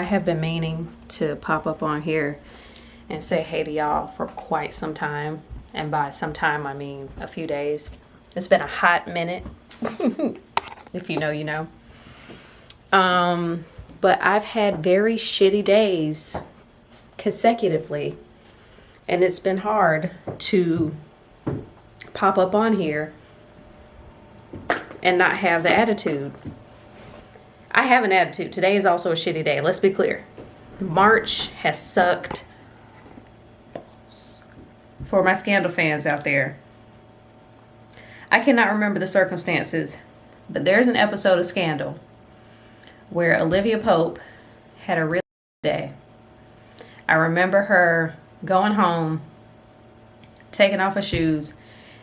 have been meaning to pop up on here and say hey to y'all for quite some time. And by some time, I mean a few days. It's been a hot minute. If you know, you know. But I've had very shitty days consecutively. And it's been hard to pop up on here and not have the attitude. I have an attitude. Today is also a shitty day. Let's be clear. March has sucked for my Scandal fans out there. I cannot remember the circumstances, but there's an episode of Scandal where Olivia Pope had a really good day. I remember her going home, taking off her shoes,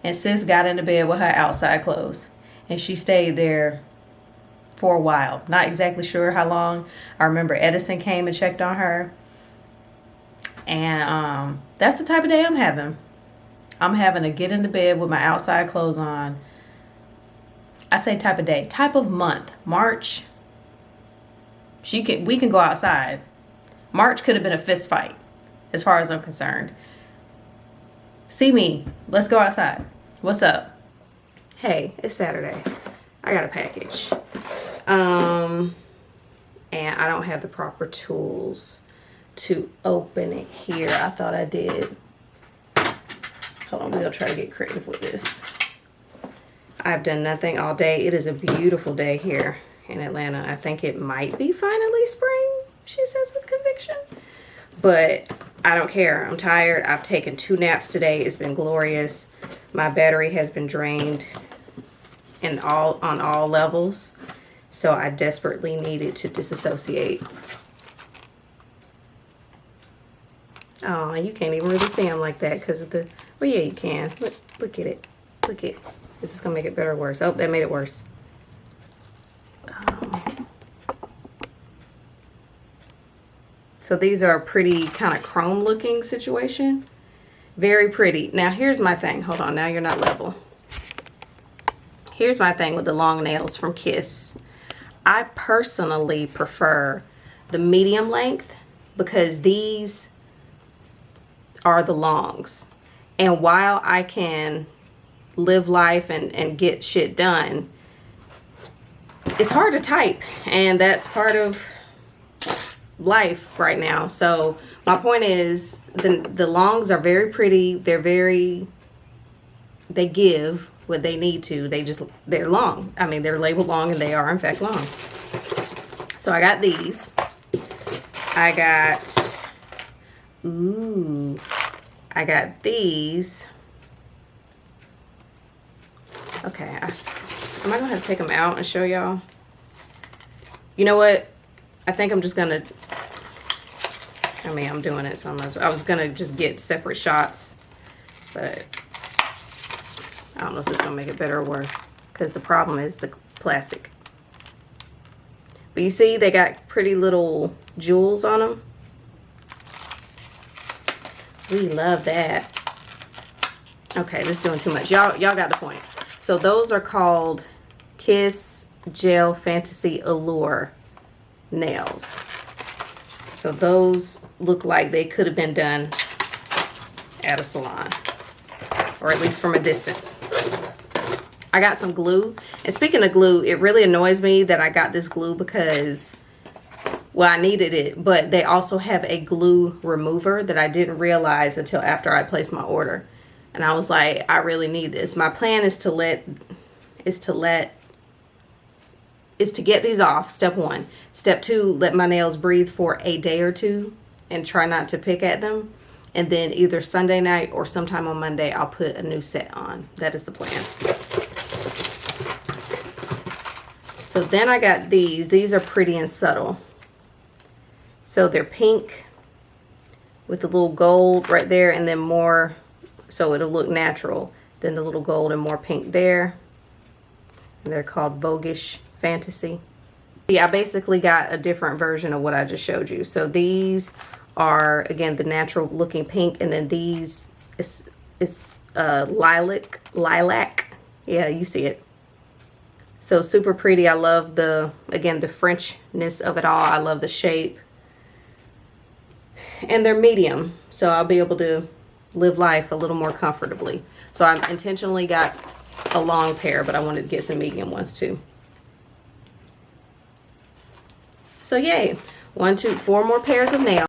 and sis got into bed with her outside clothes. And she stayed there for a while. Not exactly sure how long. I remember Edison came and checked on her. And that's the type of day I'm having. I'm having to get into bed with my outside clothes on. I say type of day. Type of month. March. We can go outside. March could have been a fist fight, as far as I'm concerned. See me. Let's go outside. What's up? Hey, it's Saturday. I got a package. And I don't have the proper tools to open it here. I thought I did. Hold on, we'll try to get creative with this. I've done nothing all day. It is a beautiful day here in Atlanta. I think it might be finally spring, she says with conviction. But I don't care. I'm tired. I've taken 2 naps today. It's been glorious. My battery has been drained on all levels. So I desperately needed to disassociate. Oh, you can't even really see them like that because of the... Well, yeah, you can. Look at it. Look at it. This is going to make it better or worse. Oh, that made it worse. So these are a pretty kind of chrome looking situation. Very pretty. Now, here's my thing. Hold on. Now you're not level. Here's my thing with the long nails from Kiss. I personally prefer the medium length because these are the longs. And while I can live life and get shit done, it's hard to type. And that's part of life right now. So my point is the longs are very pretty. They give what they need to. They're long. I mean, they're labeled long and they are in fact long. So I got these. I got these. Okay, am I gonna have to take them out and show y'all? You know what? I think I'm just gonna, I'm doing it, so I was gonna just get separate shots, but I don't know if it's gonna make it better or worse, because the problem is the plastic. But you see, they got pretty little jewels on them. We love that. Okay, this is doing too much. Y'all got the point. So those are called Kiss Gel Fantasy Allure nails. So those look like they could have been done at a salon, or at least from a distance. I got some glue. And speaking of glue, it really annoys me that I got this glue because, well, I needed it, but they also have a glue remover that I didn't realize until after I placed my order. And I was like, I really need this. My plan is to get these off, step 1. Step 2, let my nails breathe for a day or 2 and try not to pick at them. And then either Sunday night or sometime on Monday, I'll put a new set on. That is the plan. So then I got these. These are pretty and subtle. So they're pink with the little gold right there and then more, so it'll look natural. Then the little gold and more pink there. And they're called Voguish Fantasy. Yeah, I basically got a different version of what I just showed you. So these are, again, the natural looking pink, and then these is lilac. Yeah, you see it. So super pretty. I love the Frenchness of it all. I love the shape. and they're medium, so I'll be able to live life a little more comfortably. So I intentionally got a long pair, but I wanted to get some medium ones too. So yay, 1, 2, 4 more pairs of nails.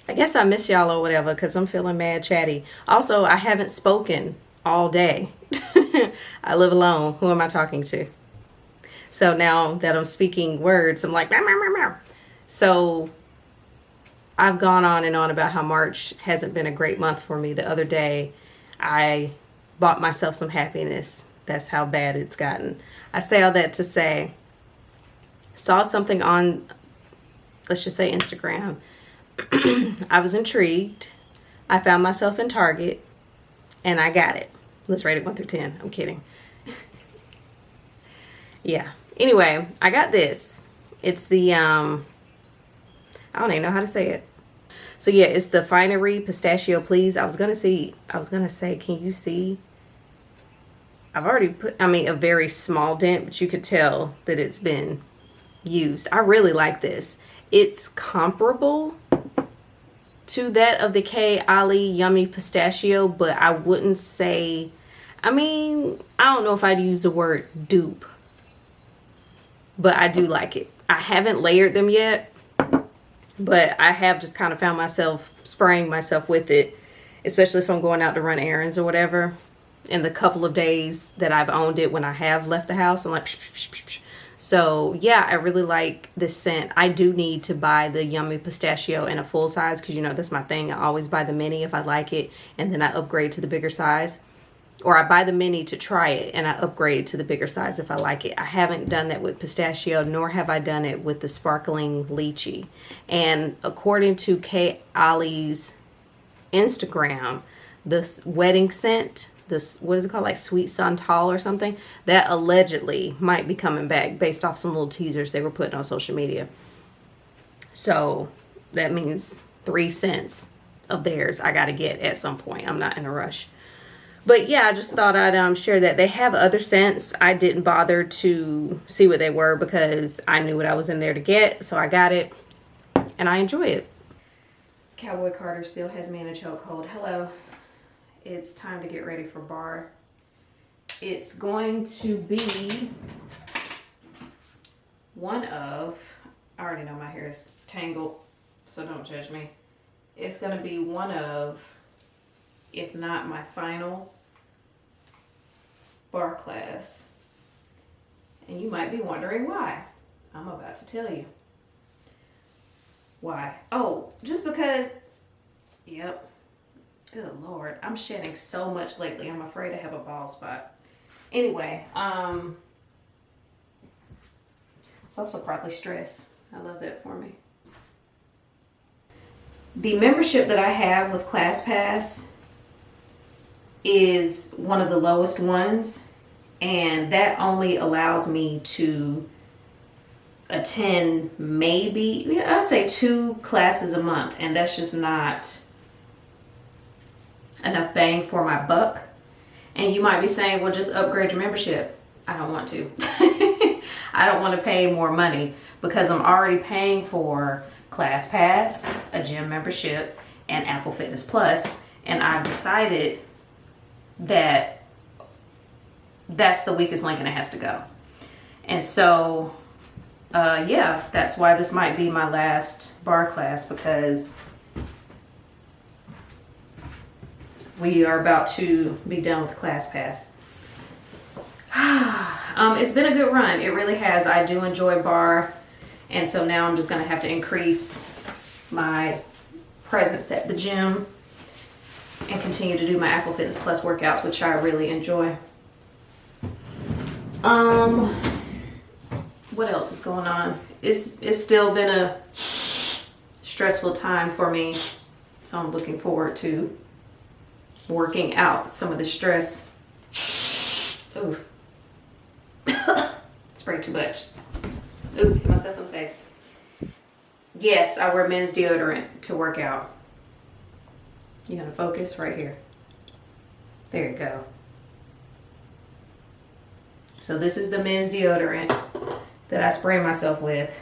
I guess I miss y'all or whatever because I'm feeling mad chatty. Also, I haven't spoken all day. I live alone. Who am I talking to? So now that I'm speaking words, I'm like, meow, meow, meow, meow. So I've gone on and on about how March hasn't been a great month for me. The other day, I bought myself some happiness. That's how bad it's gotten. I say all that to say, saw something on, let's just say Instagram. I was intrigued. I found myself in Target and I got it. Let's rate it 1 through 10. I'm kidding. Yeah. Anyway, I got this. It's the, I don't even know how to say it. So yeah, it's the Finery Pistachio Please. I was going to say, can you see? I've already put, a very small dent, but you could tell that it's been used. I really like this. It's comparable to that of the K. Ali Yummy Pistachio, but I wouldn't say, I don't know if I'd use the word dupe, but I do like it. I haven't layered them yet, but I have just kind of found myself spraying myself with it, especially if I'm going out to run errands or whatever. In the couple of days that I've owned it, when I have left the house, I'm like, psh, psh, psh, psh. So yeah, I really like this scent. I do need to buy the Yummy Pistachio in a full size because, that's my thing. I always buy the mini if I like it, and then I upgrade to the bigger size. Or I buy the mini to try it, and I upgrade to the bigger size if I like it. I haven't done that with pistachio, nor have I done it with the sparkling lychee. And according to Kay Ali's Instagram, this wedding scent, this, what is it called, like Sweet Santal or something, that allegedly might be coming back based off some little teasers they were putting on social media. So that means 3 scents of theirs I got to get at some point. I'm not in a rush. But yeah, I just thought I'd share that. They have other scents. I didn't bother to see what they were because I knew what I was in there to get. So I got it and I enjoy it. Cowboy Carter still has me in a chokehold. Hello. It's time to get ready for Barre. It's going to be one of, I already know my hair is tangled, so don't judge me. It's going to be one of, if not my final Barre class. And you might be wondering why. I'm about to tell you. Why? Oh, just because, yep. Good Lord, I'm shedding so much lately. I'm afraid I have a bald spot. Anyway, it's also probably stress. I love that for me. The membership that I have with ClassPass is one of the lowest ones, and that only allows me to attend maybe, I say 2 classes a month, and that's just not enough bang for my buck. And you might be saying, well, just upgrade your membership. I don't want to. I don't want to pay more money because I'm already paying for ClassPass, a gym membership, and Apple Fitness Plus, and I've decided that that's the weakest link and it has to go. And so yeah, that's why this might be my last Barre class, because we are about to be done with ClassPass. It's been a good run. It really has. I do enjoy Barre, and so now I'm just going to have to increase my presence at the gym and continue to do my Apple Fitness Plus workouts, which I really enjoy. What else is going on? It's still been a stressful time for me, so I'm looking forward to working out some of the stress. Ooh. Sprayed too much. Ooh, hit myself in the face. Yes, I wear men's deodorant to work out. You gonna focus right here? There you go. So this is the men's deodorant that I spray myself with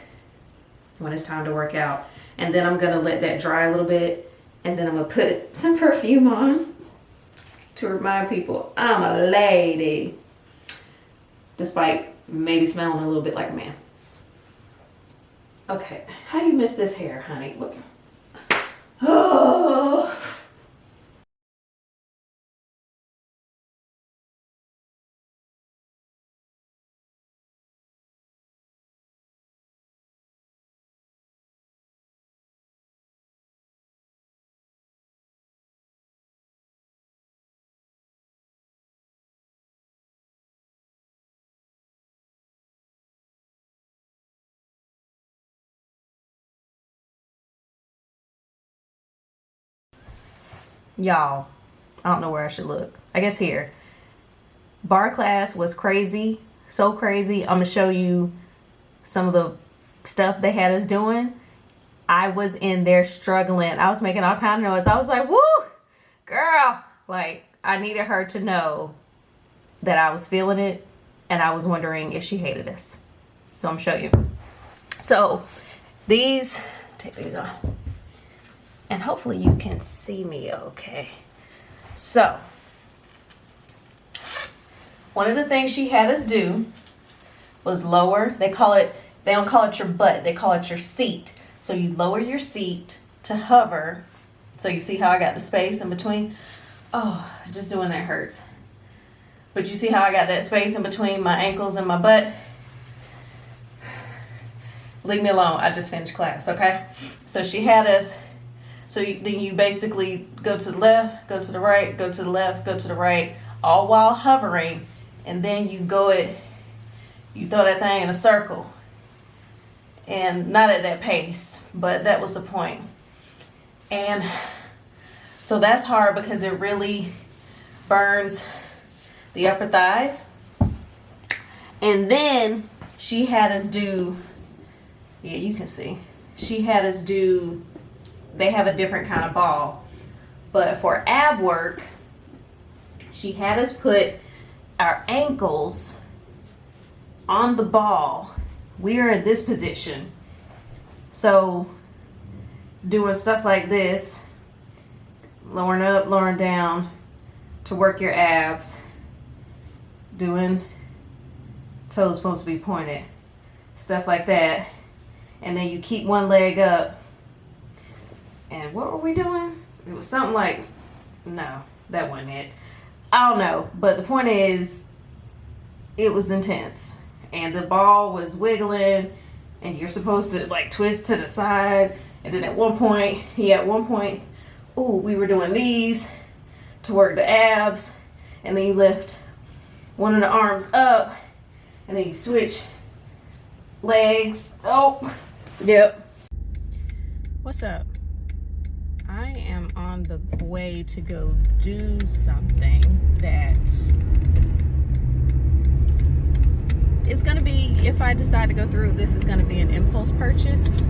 when it's time to work out. And then I'm gonna let that dry a little bit. And then I'm gonna put some perfume on to remind people I'm a lady. Despite maybe smelling a little bit like a man. Okay, how do you miss this hair, honey? What? Oh. Y'all, I don't know where I should look. I guess here. Barre class was crazy, so crazy. I'm gonna show you some of the stuff they had us doing. I was in there struggling. I was making all kind of noise. I was like, woo, girl. Like, I needed her to know that I was feeling it, and I was wondering if she hated us. So I'm gonna show you. So these, take these off. And hopefully you can see me okay. So, one of the things she had us do was lower, they don't call it your butt, they call it your seat. So you lower your seat to hover. So you see how I got the space in between? Oh, just doing that hurts. But you see how I got that space in between my ankles and my butt? Leave me alone, I just finished class, okay? So she had us, then you basically go to the left, go to the right, go to the left, go to the right, all while hovering, and then you throw that thing in a circle. And not at that pace, but that was the point. And so that's hard because it really burns the upper thighs. And then she had us do, yeah, you can see, she had us do, they have a different kind of ball. But for ab work, she had us put our ankles on the ball. We are in this position. So doing stuff like this, lowering up, lowering down to work your abs, doing toes supposed to be pointed, stuff like that. And then you keep one leg up. And what were we doing? It was something like, no, that wasn't it. I don't know, but the point is, it was intense. And the ball was wiggling, and you're supposed to like twist to the side. And then at one point, we were doing these to work the abs. And then you lift one of the arms up, and then you switch legs. Oh, yep. What's up? I am on the way to go do something that is going to be, if I decide to go through, this is going to be an impulse purchase.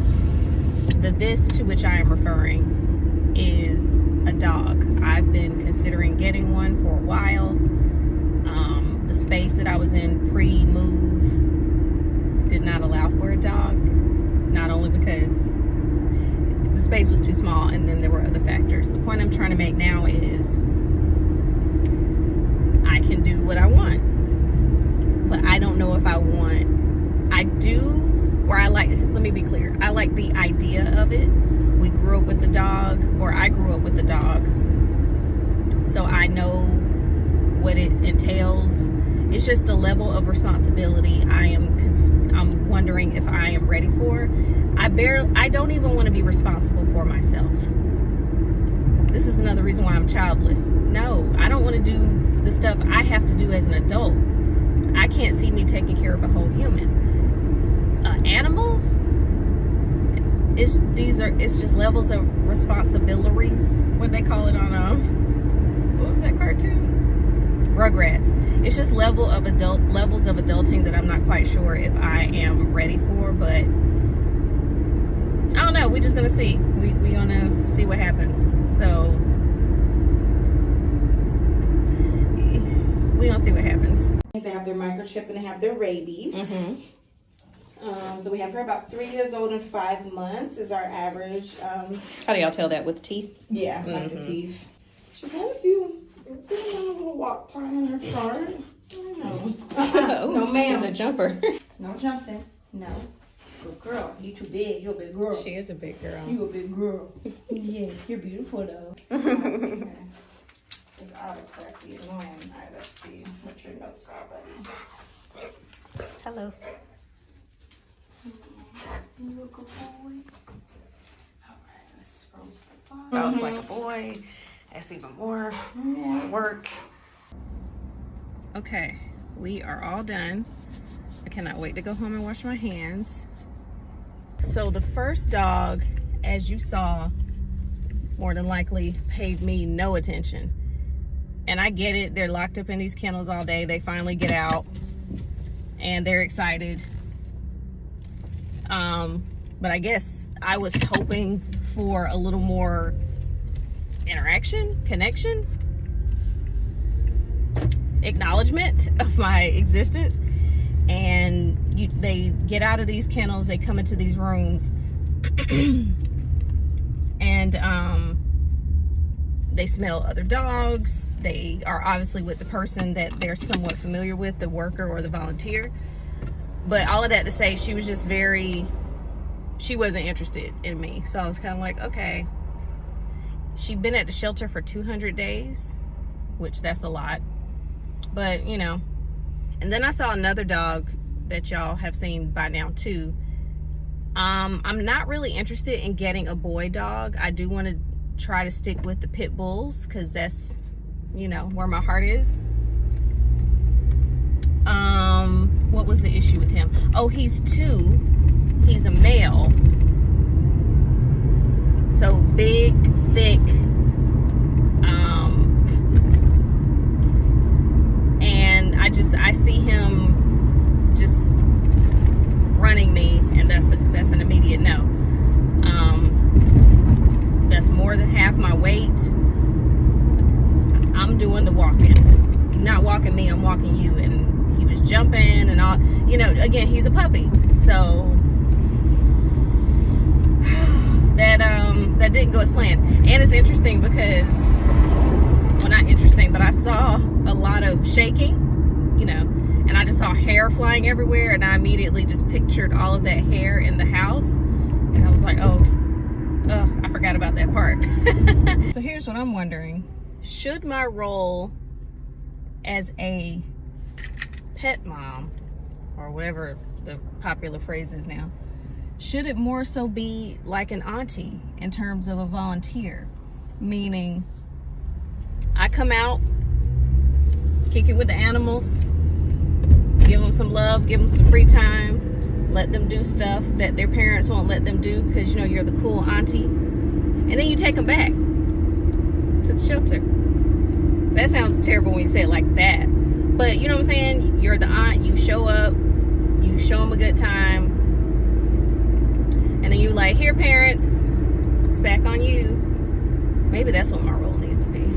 The this to which I am referring is a dog. I've been considering getting one for a while. The space that I was in pre-move did not allow for a dog. Not only because the space was too small, and then there were other factors. The point I'm trying to make now is I can do what I want, but I don't know if I let me be clear, I like the idea of it. We grew up with the dog, or I grew up with the dog, so I know what it entails. It's just a level of responsibility I'm wondering if I am ready for. I don't even want to be responsible for myself. This is another reason why I'm childless. No, I don't want to do the stuff I have to do as an adult. I can't see me taking care of a whole human. Animal, it's just levels of responsibilities. What they call it on what was that cartoon? Rugrats. It's just levels of adulting that I'm not quite sure if I am ready for, but I don't know. We're just gonna see. We gonna see what happens. So we gonna see what happens. They have their microchip and they have their rabies. Mm-hmm. So we have her about 3 years old and 5 months is our average. How do y'all tell that, with teeth? Yeah, like the teeth. She's had a little walk time in her chart. I know. No, ma'am. She's a jumper. No jumping. No. Good girl. You too big. You're a big girl. She is a big girl. You a big girl. Yeah, you're beautiful though. Okay. It's autocorrect. Annoying. Alright, let's see what your notes are, buddy. Hello. You look a boy. Alright, let's scroll to the bottom. Sounds like a boy. That's even more work. Okay, we are all done. I cannot wait to go home and wash my hands. So the first dog, as you saw, more than likely paid me no attention. And I get it, they're locked up in these kennels all day. They finally get out and they're excited. But I guess I was hoping for a little more interaction, connection, acknowledgement of my existence. And they get out of these kennels, they come into these rooms, and they smell other dogs. They are obviously with the person that they're somewhat familiar with, the worker or the volunteer. But all of that to say, she was just she wasn't interested in me. So I was kind of like, okay. She'd been at the shelter for 200 days, which that's a lot. But, you know. And then I saw another dog that y'all have seen by now too. I'm not really interested in getting a boy dog. I do want to try to stick with the pit bulls because that's, you know, where my heart is. What was the issue with him? Oh, he's 2. He's a male. So big, thick, and I see him just running me, and that's an immediate no. That's more than half my weight. I'm doing the walking. You're not walking me, I'm walking you. And he was jumping and all, you know, again, he's a puppy. So that didn't go as planned. And it's interesting because, well, not interesting, but I saw a lot of shaking, you know, and I just saw hair flying everywhere, and I immediately just pictured all of that hair in the house, and I was like, oh, I forgot about that part. So here's what I'm wondering. Should my role as a pet mom, or whatever the popular phrase is now, should it more so be like an auntie in terms of a volunteer? Meaning, I come out, kick it with the animals, give them some love, give them some free time, let them do stuff that their parents won't let them do because, you know, you're the cool auntie. And then you take them back to the shelter. That sounds terrible when you say it like that. But you know what I'm saying? You're the aunt, you show up, you show them a good time, and then you're like, here parents, it's back on you. Maybe that's what my role needs to be.